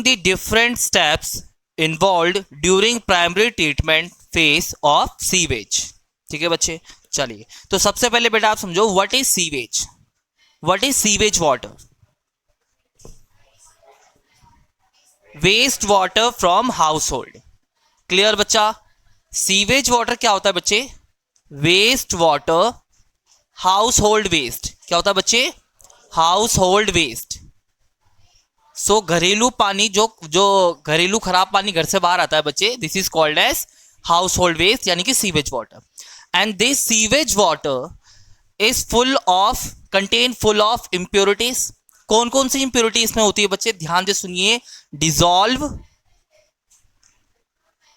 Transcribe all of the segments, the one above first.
the different steps involved during primary treatment phase of sewage. ठीक है बच्चे, चलिए तो सबसे पहले बेटा आप समझो what is sewage. What is sewage water? Waste water from household. Clear बच्चा? सीवेज वाटर क्या होता है बच्चे? Waste water, household waste. क्या होता है बच्चे? House hold waste. सो घरेलू पानी, जो घरेलू खराब पानी घर से बाहर आता है बच्चे, this is called as household waste, यानी कि sewage water. And this sewage water is contain full of impurities. कौन कौन सी इम्प्योरिटी इसमें होती है बच्चे? ध्यान से सुनिए.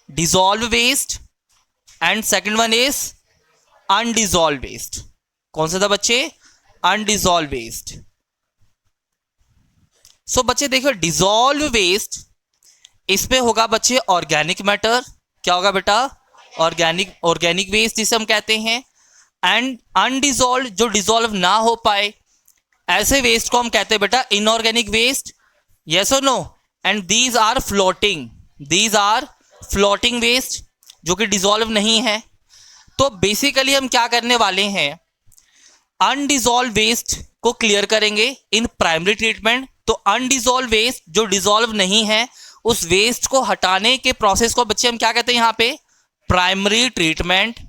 Dissolve waste and second one is undissolve waste. कौन सा था बच्चे? Undissolved waste. सो बच्चे देखो, डिजॉल्व वेस्ट इसमें होगा बच्चे ऑर्गेनिक मैटर. क्या होगा बेटा? ऑर्गेनिक वेस्ट जिसे हम कहते हैं. एंड अनडिजॉल्व, जो डिजॉल्व ना हो पाए, ऐसे वेस्ट को हम कहते हैं बेटा इनऑर्गेनिक वेस्ट. यस और no? And these are floating waste, जो कि डिजॉल्व नहीं है. तो बेसिकली हम क्या करने वाले हैं, अनडिजॉल्व वेस्ट को क्लियर करेंगे इन प्राइमरी ट्रीटमेंट. तो अनडिजॉल्व वेस्ट जो डिजॉल्व नहीं है, उस वेस्ट को हटाने के प्रोसेस को बच्चे हम क्या कहते हैं यहां पे? Primary treatment.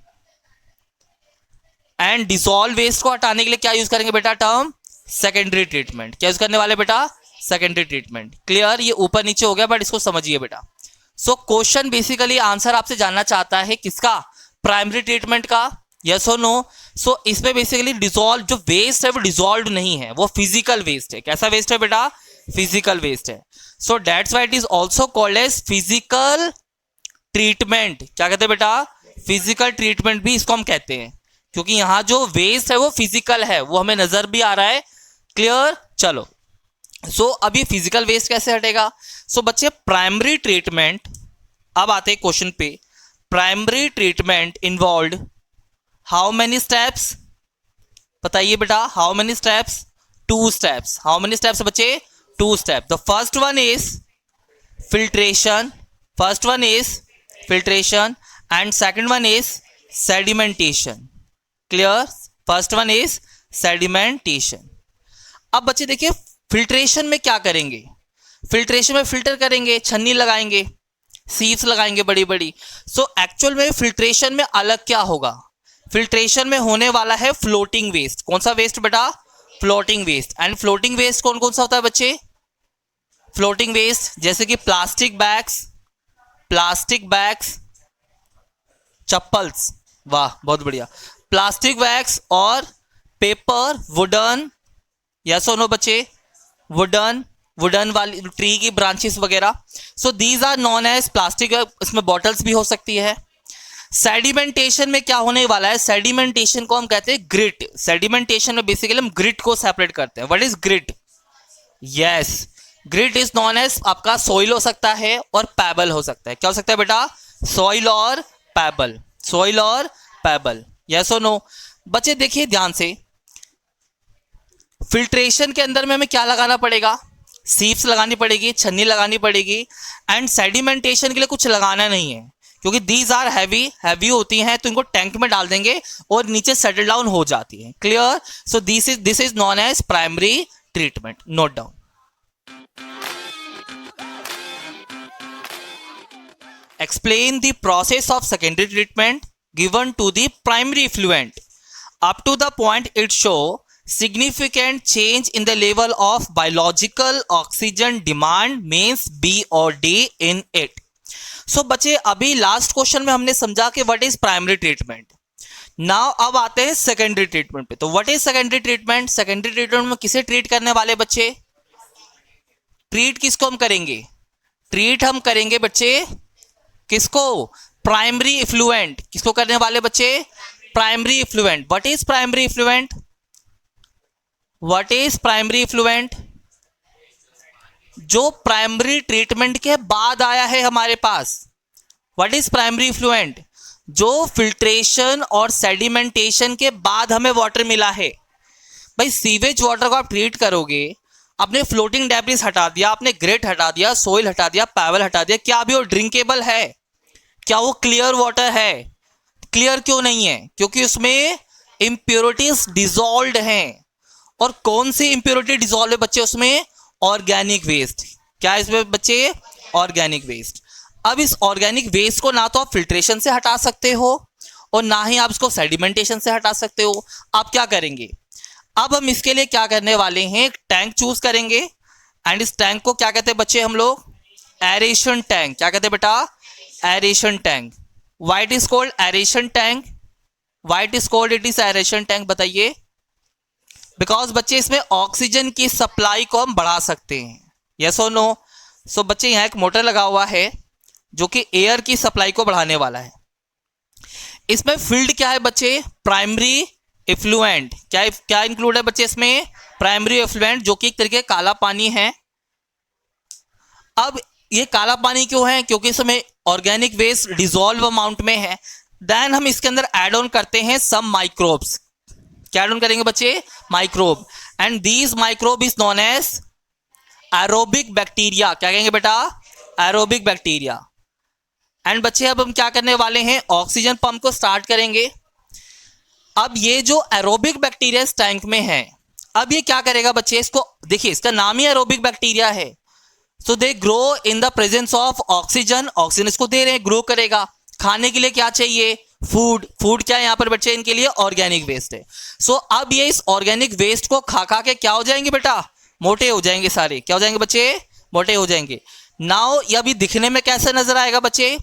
And dissolve waste को हटाने के लिए क्या यूज करेंगे बेटा? Term secondary treatment. क्या यूज करने वाले बेटा? Secondary treatment. क्लियर? ये ऊपर नीचे हो गया, बट इसको समझिए बेटा. सो क्वेश्चन बेसिकली आंसर आपसे जानना चाहता है किसका? प्राइमरी ट्रीटमेंट का. यस और नो? सो इसमें बेसिकली डिजॉल्व जो वेस्ट है वो डिजॉल्व नहीं है, वो फिजिकल वेस्ट है. कैसा वेस्ट है बेटा? फिजिकल वेस्ट है. So that's why it is also called as physical treatment. क्या कहते हैं बेटा? फिजिकल ट्रीटमेंट भी इसको हम कहते हैं, क्योंकि यहां जो वेस्ट है वो फिजिकल है, वो हमें नजर भी आ रहा है. क्लियर? चलो, सो अब ये फिजिकल वेस्ट कैसे हटेगा? सो बच्चे प्राइमरी ट्रीटमेंट, अब आते हैं क्वेश्चन पे. Primary treatment involve how many steps? बताइए बेटा, how many steps? 2 steps. How many steps बच्चे? 2 step. The first one is filtration. And second one is sedimentation. Clear? First one is sedimentation. अब बच्चे देखिए, फिल्ट्रेशन में क्या करेंगे? फिल्ट्रेशन में फिल्टर करेंगे, छन्नी लगाएंगे, सीव्स लगाएंगे बड़ी बड़ी. सो एक्चुअल में फिल्ट्रेशन में अलग क्या होगा? फिल्ट्रेशन में होने वाला है फ्लोटिंग वेस्ट. कौन सा वेस्ट बेटा? Floating waste. And floating waste कौन कौन सा होता है बच्चे? फ्लोटिंग वेस्ट जैसे कि प्लास्टिक बैग्स, चप्पल्स. वाह, बहुत बढ़िया. प्लास्टिक बैग्स और पेपर, वुडन. यस और नो बच्चे? वुडन वाली ट्री की ब्रांचेस वगैरह. So these are known as plastic. इसमें बॉटल्स भी हो सकती है. सेडिमेंटेशन में क्या होने वाला है? सेडिमेंटेशन को हम कहते हैं ग्रिट. सेडिमेंटेशन में बेसिकली हम ग्रिट को सेपरेट करते हैं. What is grit? Yes, grit is known as आपका सॉइल हो सकता है और पैबल हो सकता है. क्या हो सकता है बेटा? सॉइल और पैबल. यस और नो? बच्चे देखिए ध्यान से, फिल्ट्रेशन के अंदर में हमें क्या लगाना पड़ेगा? सीव्स लगानी पड़ेगी, छन्नी लगानी पड़ेगी. एंड सेडिमेंटेशन के लिए कुछ लगाना नहीं है, क्योंकि दीज आर हैवी होती हैं, तो इनको टैंक में डाल देंगे और नीचे सेटल डाउन हो जाती है. Clear? So this is known as primary treatment. Note down. Explain the process of secondary treatment given to the primary effluent up to the point it show significant change in the level of biological oxygen demand means B or D in it. So बच्चे अभी last question में हमने समझा कि what is primary treatment. Now अब आते हैं secondary treatment पे. तो what is secondary treatment? Secondary treatment में किसे ट्रीट करने वाले बच्चे? ट्रीट किसको हम करेंगे? ट्रीट हम करेंगे बच्चे किसको? Primary effluent. किसको करने वाले बच्चे? Primary effluent. What is primary effluent? जो प्राइमरी ट्रीटमेंट के बाद आया है हमारे पास. What is primary effluent? जो फिल्ट्रेशन और सेडिमेंटेशन के बाद हमें वाटर मिला है. भाई सीवेज वाटर को आप ट्रीट करोगे, आपने फ्लोटिंग डेब्रिस हटा दिया, आपने ग्रेट हटा दिया, सोइल हटा दिया, पैवल हटा दिया, क्या अभी वो ड्रिंकेबल है? क्या वो क्लियर वाटर है? क्लियर क्यों नहीं है? क्योंकि उसमें इम्प्योरिटीज डिजॉल्व हैं। और कौन सी इम्प्योरिटी डिजॉल्व है बच्चे उसमें? Organic waste. क्या है इसमें बच्चे? Organic waste. अब इस ऑर्गेनिक वेस्ट को ना तो आप फिल्ट्रेशन से हटा सकते हो और ना ही आप इसको सेडिमेंटेशन से हटा सकते हो। आप क्या करेंगे? अब हम इसके लिए क्या करने वाले हैं, एक टैंक चूज करेंगे एंड इस टैंक को क्या कहते हैं बच्चे हम लोग? Aeration tank. क्या कहते हैं बेटा? Aeration tank. Why it is called aeration tank? Why it is called it is aeration tank? बताइए। बिकॉज बच्चे इसमें ऑक्सीजन की सप्लाई को हम बढ़ा सकते हैं। यस और नो? सो बच्चे यहाँ एक मोटर लगा हुआ है जो कि एयर की सप्लाई को बढ़ाने वाला है। इसमें फील्ड क्या है बच्चे? Primary effluent. क्या क्या इंक्लूड है बच्चे इसमें? प्राइमरी इफ्लुएंट, जो कि एक तरीके काला पानी है। अब ये काला पानी क्यों है? क्योंकि इसमें ऑर्गेनिक वेस्ट डिसॉल्व अमाउंट में है। देन हम इसके अंदर ऐड ऑन करते हैं सम माइक्रोब्स। क्या ऐड ऑन करेंगे बच्चे? Microbe. And these microbe is known as aerobic bacteria. क्या कहेंगे बेटा? Aerobic bacteria. एंड बच्चे अब हम क्या करने वाले हैं? ऑक्सीजन पंप को स्टार्ट करेंगे। अब ये जो एरोबिक बैक्टीरिया इस टैंक में है, अब ये क्या करेगा बच्चे? इसको देखिए, इसका नाम ही एरोबिक बैक्टीरिया है। So they grow in the presence of oxygen. Oxygen इसको दे रहे हैं, ग्रो करेगा। खाने के लिए क्या चाहिए? फूड। फूड क्या है यहाँ पर बच्चे इनके लिए? ऑर्गेनिक वेस्ट है। सो अब ये इस ऑर्गेनिक वेस्ट को खा खा के क्या हो जाएंगे बेटा? मोटे हो जाएंगे सारे। क्या हो जाएंगे बच्चे? मोटे हो जाएंगे। नाउ ये अभी दिखने में कैसा नजर आएगा बच्चे?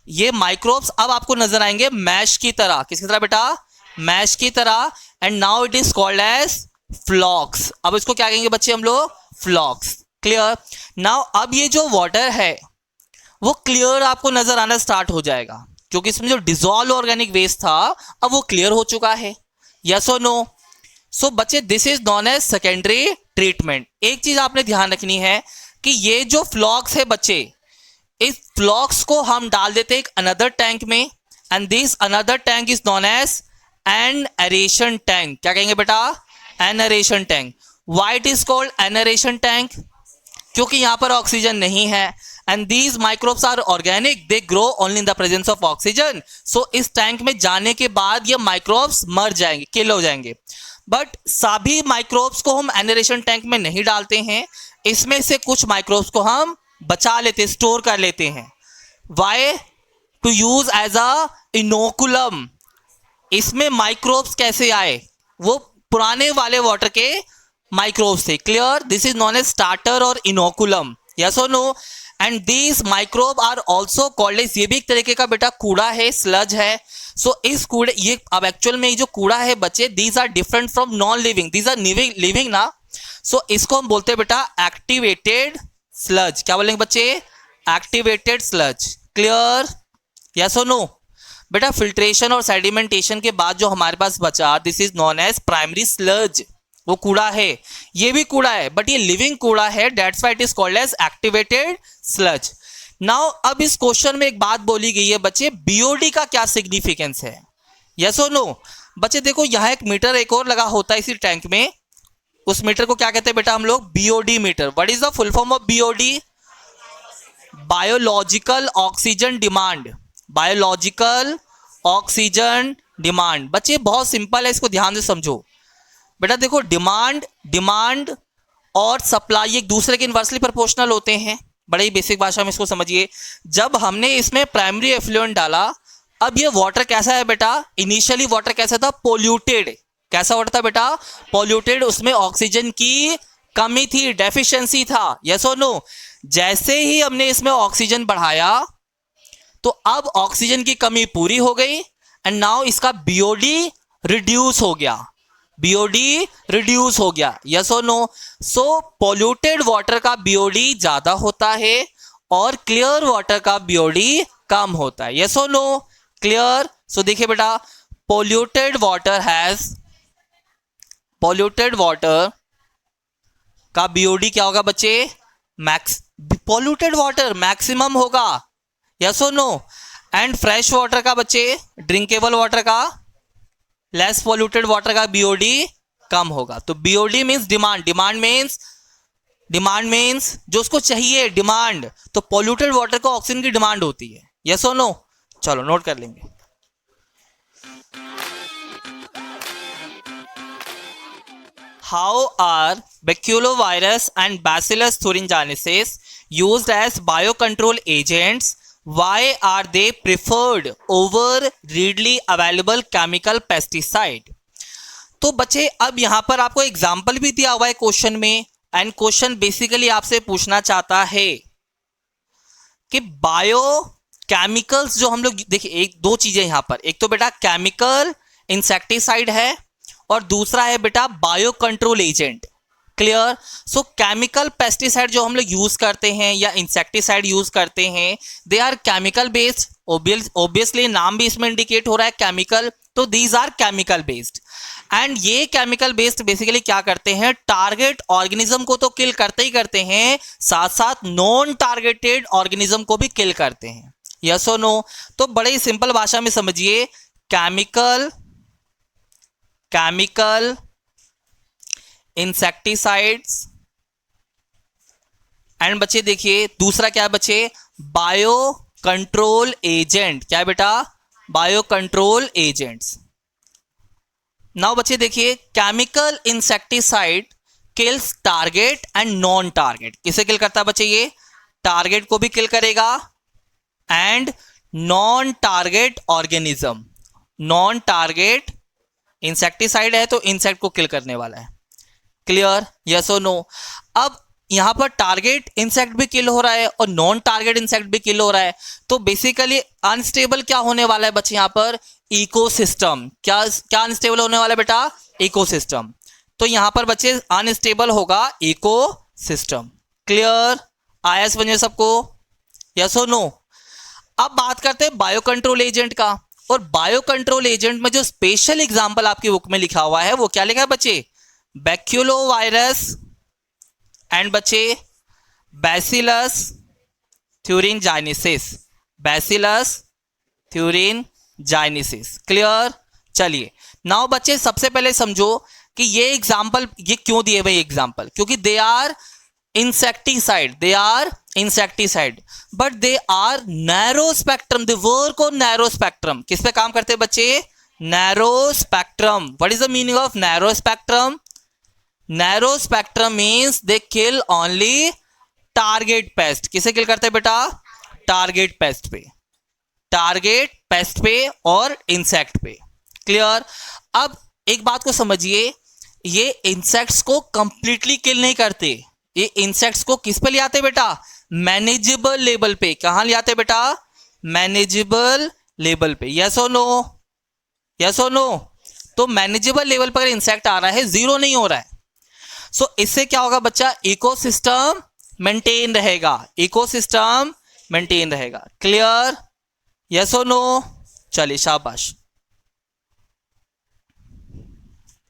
ये माइक्रोब्स अब आपको नजर आएंगे मैश की तरह। किसकी तरह बेटा? मैश की तरह। And now it is called as flocs. अब इसको क्या कहेंगे बच्चे हम लोग? फ्लॉक्स। क्लियर? नाउ अब ये जो वाटर है वो क्लियर आपको नजर आना स्टार्ट हो जाएगा, क्योंकि इसमें जो डिसॉल्व ऑर्गेनिक वेस्ट था अब वो क्लियर हो चुका है। यस और नो? सो बच्चे this is known as secondary treatment. एक चीज आपने ध्यान रखनी है कि ये जो फ्लॉक्स है बच्चे, इस फ्लॉक्स को हम डाल देते हैं एक अनदर टैंक में and this another tank is known as an aeration tank. क्या कहेंगे बेटा? An aeration tank. Why it is called an aeration tank? क्योंकि यहां पर ऑक्सीजन नहीं है and these microbes are organic, they grow only in the presence of oxygen. So इस tank में जाने के बाद ये माइक्रोब्स मर जाएंगे, किल हो जाएंगे। बट सभी माइक्रोब्स को हम एनरेशन टैंक में नहीं डालते हैं। इसमें से कुछ माइक्रोब्स को हम बचा लेते, स्टोर कर लेते हैं। Why? To use as a inoculum. इसमें माइक्रोब्स कैसे आए? वो पुराने वाले वाटर के माइक्रोब्स थे। Clear? This is known as starter और इनोकुलम। यस और no? And these microbe are also called as, ये भी एक तरीके का बेटा कूड़ा है, स्लज है। सो इस कूड़े, ये अब एक्चुअल में जो कूड़ा है बच्चे, these are different from non living, these are living ना। सो इसको हम बोलते हैं बेटा एक्टिवेटेड स्लज। क्या बोलेंगे बच्चे? Activated sludge. क्लियर? यस और नो? बेटा फिल्ट्रेशन और सेडिमेंटेशन के बाद जो हमारे पास बचा, this is known as primary sludge. वो कूड़ा है, ये भी कूड़ा है बट ये लिविंग कूड़ा है, that's why it is called as activated sludge. Now अब इस क्वेश्चन में एक बात बोली गई है बच्चे, बीओडी का क्या सिग्निफिकेंस है? यस और नो? बच्चे देखो, यहां एक मीटर एक और लगा होता है इसी टैंक में। उस मीटर को क्या कहते हैं बेटा हम लोग? BOD meter. What is the full form of BOD? Biological oxygen demand. Biological oxygen demand. बच्चे बहुत सिंपल है, इसको ध्यान से समझो बेटा। देखो, डिमांड और सप्लाई एक दूसरे के इनवर्सली प्रोपोर्शनल होते हैं। बड़े ही बेसिक भाषा में इसको समझिए। जब हमने इसमें प्राइमरी एफ्लुएंट डाला, अब ये वाटर कैसा है बेटा? इनिशियली वाटर कैसा था? पोल्यूटेड। कैसा वाटर था बेटा? पोल्यूटेड। उसमें ऑक्सीजन की कमी थी, डेफिशिएंसी था। यस और नो? जैसे ही हमने इसमें ऑक्सीजन बढ़ाया तो अब ऑक्सीजन की कमी पूरी हो गई एंड नाउ इसका बीओडी रिड्यूस हो गया। बीओडी रिड्यूस हो गया। यस और नो? सो पोल्यूटेड वाटर का बीओडी ज्यादा होता है और क्लियर वाटर का बीओडी कम होता है। यस और नो? क्लियर? सो देखिए बेटा, पोल्यूटेड वाटर का बीओडी क्या होगा बच्चे? पोल्यूटेड वाटर मैक्सिमम होगा। यस और नो? एंड फ्रेश वाटर का बच्चे, ड्रिंकेबल वाटर का, लेस पोल्यूटेड वाटर का बीओडी कम होगा। तो BOD means demand. Demand means demand means जो उसको चाहिए, डिमांड। तो पोल्यूटेड वाटर को ऑक्सीजन की डिमांड होती है, यस और नो? चलो नोट कर लेंगे। How are baculovirus and Bacillus thuringiensis used as biocontrol agents? Why are they preferred over readily available chemical pesticide? तो बच्चे अब यहां पर आपको एग्जाम्पल भी दिया हुआ है क्वेश्चन में, एंड क्वेश्चन बेसिकली आपसे पूछना चाहता है कि बायो केमिकल्स जो हम लोग, देखिए एक दो चीजें यहां पर, एक तो बेटा केमिकल इंसेक्टिसाइड है और दूसरा है बेटा बायो कंट्रोल एजेंट। क्लियर? सो केमिकल पेस्टिसाइड जो हम लोग यूज करते हैं या इंसेक्टिसाइड यूज करते हैं, they are chemical based. Obviously नाम भी इसमें इंडिकेट हो रहा है केमिकल, तो these are chemical based. And ये केमिकल बेस्ड बेसिकली क्या करते हैं, टारगेट ऑर्गेनिज्म को तो किल करते ही करते हैं, साथ साथ नॉन टारगेटेड ऑर्गेनिज्म को भी किल करते हैं, यस और नो? तो बड़े ही सिंपल भाषा में समझिए, केमिकल इंसेक्टिसाइड्स एंड बच्चे देखिए दूसरा क्या है बच्चे, बायो कंट्रोल एजेंट। क्या है बेटा? Bio control agents. नाउ बच्चे देखिए, chemical insecticide kills target and non target. किसे किल करता है बच्चे? ये टारगेट को भी किल करेगा and non target organism. Non target insecticide है तो इंसेक्ट को किल करने वाला है। क्लियर? यस और नो? अब यहां पर टारगेट इंसेक्ट भी किल हो रहा है और नॉन टारगेट इंसेक्ट भी किल हो रहा है, तो बेसिकली अनस्टेबल क्या होने वाला है बच्चे यहां पर? इकोसिस्टम। क्या अनस्टेबल होने वाला है बेटा? इकोसिस्टम। तो यहां पर बच्चे अनस्टेबल होगा इकोसिस्टम। क्लियर? आया समझ में सबको? यस और नो? अब बात करते हैं बायो कंट्रोल एजेंट का, और बायो कंट्रोल एजेंट में जो स्पेशल एग्जांपल आपकी बुक में लिखा हुआ है वो क्या लिखा है बच्चे? बैक्यूलोवायरस एंड बच्चे बैसिलस थ्यूरिनजाइनेसिस। बैसिलस थ्यूरिनजाइनेसिस। क्लियर? चलिए नाउ बच्चे सबसे पहले समझो कि ये एग्जांपल ये क्यों दिए भाई एग्जांपल, क्योंकि they are insecticide, but they are narrow spectrum. They work on narrow spectrum. किस पे काम करते हैं बच्चे? Narrow spectrum. What is the meaning of narrow spectrum? Narrow spectrum means they kill only target pest. किसे kill करते हैं बेटा? टारगेट पेस्ट पे, टारगेट पेस्ट पे और इंसेक्ट पे। क्लियर? अब एक बात को समझिए, ये इंसेक्ट्स को कंप्लीटली किल नहीं करते, ये इंसेक्ट्स को किस पे ले आते बेटा? मैनेजेबल लेवल पे। कहां ले आते बेटा? मैनेजेबल लेवल पे। यस और नो? यस और नो? तो मैनेजेबल लेवल पर इंसेक्ट आ रहा है, जीरो नहीं हो रहा है। सो इससे क्या होगा बच्चा? इकोसिस्टम मेंटेन रहेगा, इकोसिस्टम मेंटेन रहेगा। क्लियर? यस और नो? चलिए शाबाश,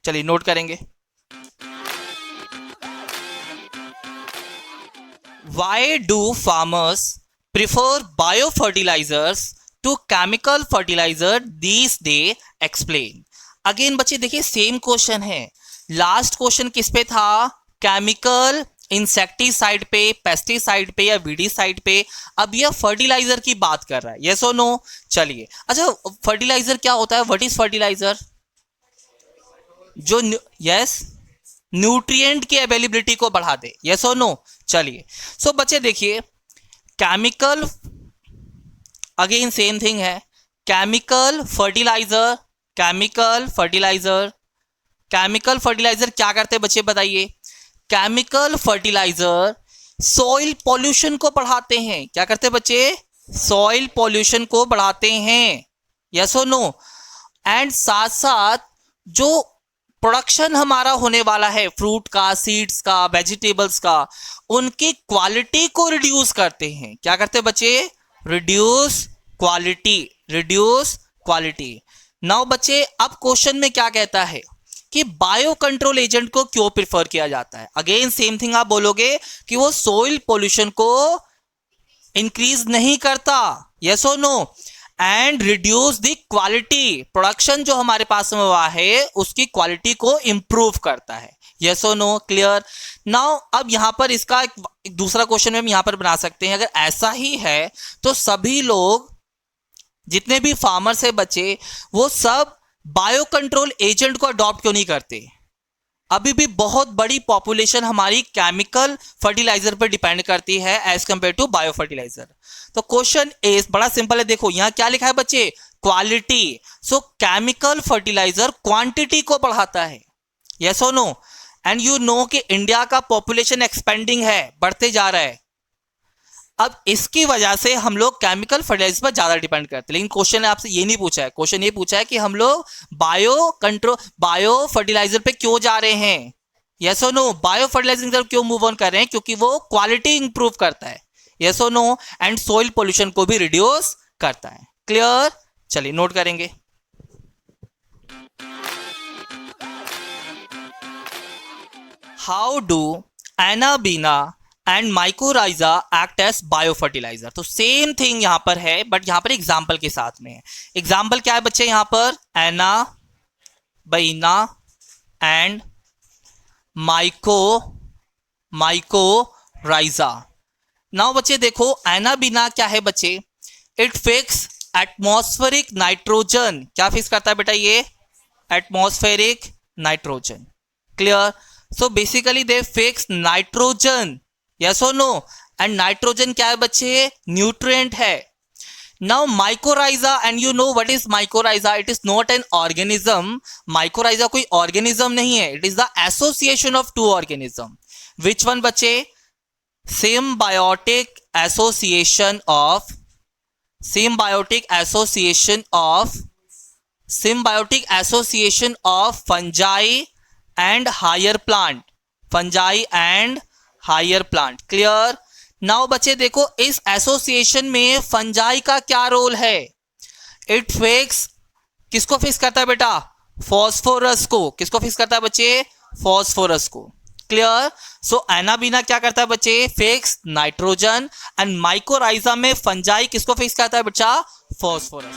चलिए नोट करेंगे। Why do farmers prefer biofertilizers to chemical fertilizer? These they explain. Again बच्चे देखिए सेम क्वेश्चन है, लास्ट क्वेश्चन किस पे था? केमिकल इंसेक्टिसाइड पे, पेस्टिसाइड पे या वीडीसाइड पे। अब यह फर्टिलाइजर की बात कर रहा है, यस और नो? चलिए अच्छा, फर्टिलाइजर क्या होता है? What is fertiliser? जो यस न्यूट्रिएंट की अवेलेबिलिटी को बढ़ा दे, यस और नो? चलिए सो बच्चे देखिए, केमिकल अगेन सेम थिंग है, chemical fertiliser, chemical fertiliser. Chemical fertiliser क्या करते हैं बच्चे बताइए? केमिकल फर्टिलाइजर सॉइल पॉल्यूशन को बढ़ाते हैं। क्या करते हैं बच्चे? सॉइल पॉल्यूशन को बढ़ाते हैं, यस और नो? एंड साथ साथ जो प्रोडक्शन हमारा होने वाला है फ्रूट का, सीड्स का, वेजिटेबल्स का, उनकी क्वालिटी को रिड्यूस करते हैं। क्या करते हैं बच्चे? Reduce quality, reduce quality. Now बच्चे अब क्वेश्चन में क्या कहता है कि बायो कंट्रोल एजेंट को क्यों प्रिफर किया जाता है? अगेन सेम थिंग आप बोलोगे कि वो सॉइल पोल्यूशन को इंक्रीज नहीं करता, यस और no? And reduce the quality, production जो हमारे पास में हुआ है उसकी क्वालिटी को इंप्रूव करता है। यस और नो, क्लियर। नाउ अब यहां पर इसका एक दूसरा क्वेश्चन हम यहां पर बना सकते हैं। अगर ऐसा ही है तो सभी लोग, जितने भी फार्मर्स है बच्चे, वो सब बायो कंट्रोल एजेंट को अडॉप्ट क्यों नहीं करते? अभी भी बहुत बड़ी पॉपुलेशन हमारी केमिकल फर्टिलाइजर पर डिपेंड करती है as compare to bio fertiliser. तो क्वेश्चन इज बड़ा सिंपल है, देखो यहां क्या लिखा है बच्चे, quality. So chemical fertiliser quantity को बढ़ाता है, यस और नो। एंड यू नो कि इंडिया का पॉपुलेशन एक्सपेंडिंग है, बढ़ते जा रहा है। अब इसकी वजह से हम लोग केमिकल फर्टिलाइजर पर ज्यादा डिपेंड करते हैं। लेकिन क्वेश्चन ने आपसे ये नहीं पूछा है, क्वेश्चन ये पूछा है कि हम लोग बायो फर्टिलाइजर पे क्यों जा रहे हैं, यस और नो। बायो फर्टिलाइजर की तरफ क्यों मूव ऑन कर रहे हैं? क्योंकि वो क्वालिटी इंप्रूव करता है, यस और नो, एंड सोइल पोल्यूशन को भी रिड्यूस करता है। क्लियर? चलिए नोट करेंगे। How do Anabaena and mycorrhiza act as bio fertiliser? तो सेम थिंग यहां पर है, बट यहां पर एग्जाम्पल के साथ में है। एग्जाम्पल क्या है बच्चे यहां पर? Anabaena and mycorrhiza. नाउ बच्चे देखो, एनाबीना क्या है बच्चे? It fix atmospheric nitrogen. क्या फिक्स करता है बेटा ये? Atmospheric nitrogen. Clear? So basically they fix nitrogen, yes और नो। एंड नाइट्रोजन क्या है बच्चे? न्यूट्रिएंट है। Now mycorrhiza, and you know what is mycorrhiza? It is not an organism. Mycorrhiza कोई ऑर्गेनिज्म नहीं है, it is the association of two organism. Which one बच्चे? Symbiotic association of fungi and higher plant. Clear? Now बच्चे देखो, इस association में fungi का क्या रोल है? इट फिक्स, किसको फिक्स करता है बेटा? फॉस्फोरस को। किसको फिक्स करता है बच्चे? फॉस्फोरस को। क्लियर? सो एनाबीना क्या करता है बच्चे? Fix nitrogen. एंड माइकोराइजा में फंजाई किसको फिक्स करता है बच्चा? Phosphorus.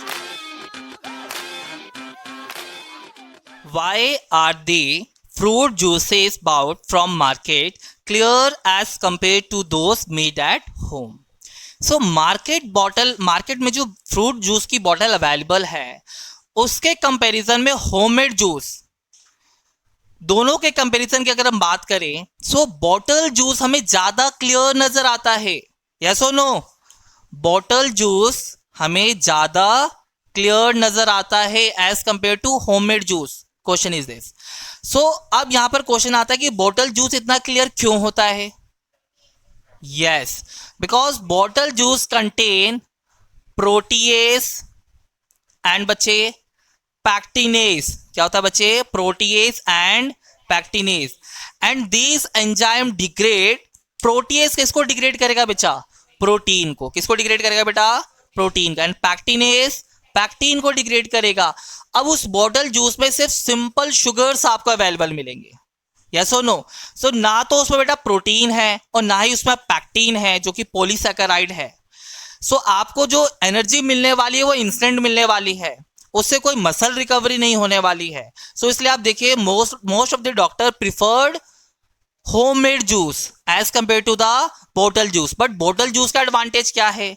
Why are the fruit juices bought from market clear as compared to those made at home? So market में जो फ्रूट जूस की बॉटल अवेलेबल है उसके कंपैरिजन में होममेड जूस, दोनों के कंपैरिजन की अगर हम बात करें, सो बॉटल जूस हमें ज्यादा क्लियर नजर आता है, यस और नो। बॉटल जूस हमें ज्यादा क्लियर नजर आता है as compare to homemade juice. Question is this. So अब यहां पर क्वेश्चन आता है कि बॉटल जूस इतना क्लियर क्यों होता है? Yes, because bottle juice contain protease and बच्चे पैक्टिनेस। क्या होता है बच्चे? Protease and pectinase. And this enzyme degrade, protease किसको डिग्रेड करेगा बच्चा? प्रोटीन को। किसको डिग्रेड करेगा बेटा? प्रोटीन का। एंड पैक्टिनेस पैक्टीन को डिग्रेड करेगा। अब उस बॉटल जूस में सिर्फ सिंपल शुगर्स आपको अवेलेबल मिलेंगे, यस और नो। सो ना तो उसमें बेटा प्रोटीन है और ना ही उसमें पैक्टीन है जो कि पॉलीसैकेराइड है। सो आपको जो एनर्जी मिलने वाली है वो इंस्टेंट मिलने वाली है, उससे कोई मसल रिकवरी नहीं होने वाली है। सो इसलिए आप देखिए most of the doctor preferred homemade juice as compare to the bottle juice. But bottle juice का एडवांटेज क्या है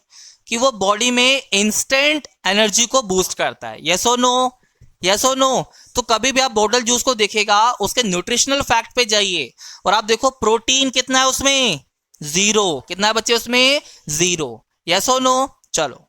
कि वो बॉडी में इंस्टेंट एनर्जी को बूस्ट करता है, यस और नो, यस और नो। तो कभी भी आप बॉटल जूस को देखेगा, उसके न्यूट्रिशनल फैक्ट पे जाइए और आप देखो प्रोटीन कितना है उसमें? 0। कितना है बच्चे उसमें? 0, यस और नो। चलो